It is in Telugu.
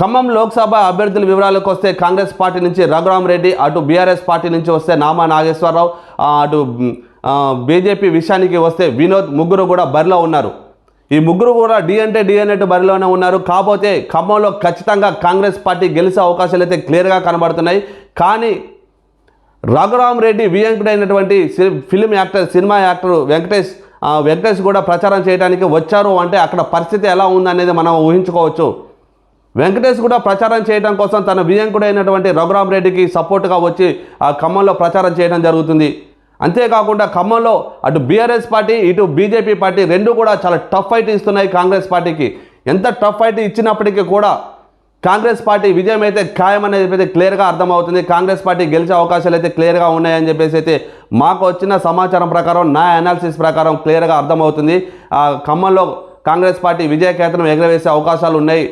ఖమ్మం లోక్సభ అభ్యర్థుల వివరాలకు వస్తే కాంగ్రెస్ పార్టీ నుంచి రఘురామరెడ్డి, అటు బీఆర్ఎస్ పార్టీ నుంచి వస్తే నామా నాగేశ్వరరావు, అటు బీజేపీ విషయానికి వస్తే వినోద్, ముగ్గురు కూడా బరిలో ఉన్నారు. ఈ ముగ్గురు కూడా డి అంటే డి అన్నట్టు బరిలోనే ఉన్నారు. కాకపోతే ఖమ్మంలో ఖచ్చితంగా కాంగ్రెస్ పార్టీ గెలిచే అవకాశాలు అయితే క్లియర్గా కనబడుతున్నాయి. కానీ Raghurama Reddy వియంకుడైనటువంటి film actor, cinema actor Venkatesh కూడా ప్రచారం చేయడానికి వచ్చారు అంటే అక్కడ పరిస్థితి ఎలా ఉందనేది మనం ఊహించుకోవచ్చు. వెంకటేష్ కూడా ప్రచారం చేయడం కోసం తన వియంకుడైనటువంటి రఘురామరెడ్డికి సపోర్ట్గా వచ్చి ఆ ఖమ్మంలో ప్రచారం చేయడం జరుగుతుంది. అంతేకాకుండా ఖమ్మంలో అటు బీఆర్ఎస్ పార్టీ, ఇటు బీజేపీ పార్టీ రెండు కూడా చాలా టఫ్ ఫైట్ ఇస్తున్నాయి కాంగ్రెస్ పార్టీకి. ఎంత టఫ్ ఫైట్ ఇచ్చినప్పటికీ కూడా కాంగ్రెస్ పార్టీ విజయం అయితే ఖాయమనేది అయితే క్లియర్గా అర్థమవుతుంది. కాంగ్రెస్ పార్టీ గెలిచే అవకాశాలు అయితే క్లియర్గా ఉన్నాయని చెప్పేసి అయితే మాకు వచ్చిన సమాచారం ప్రకారం, నా అనాలిసిస్ ప్రకారం క్లియర్గా అర్థమవుతుంది. ఖమ్మంలో కాంగ్రెస్ పార్టీ విజయకేతనం ఎగరవేసే అవకాశాలు ఉన్నాయి.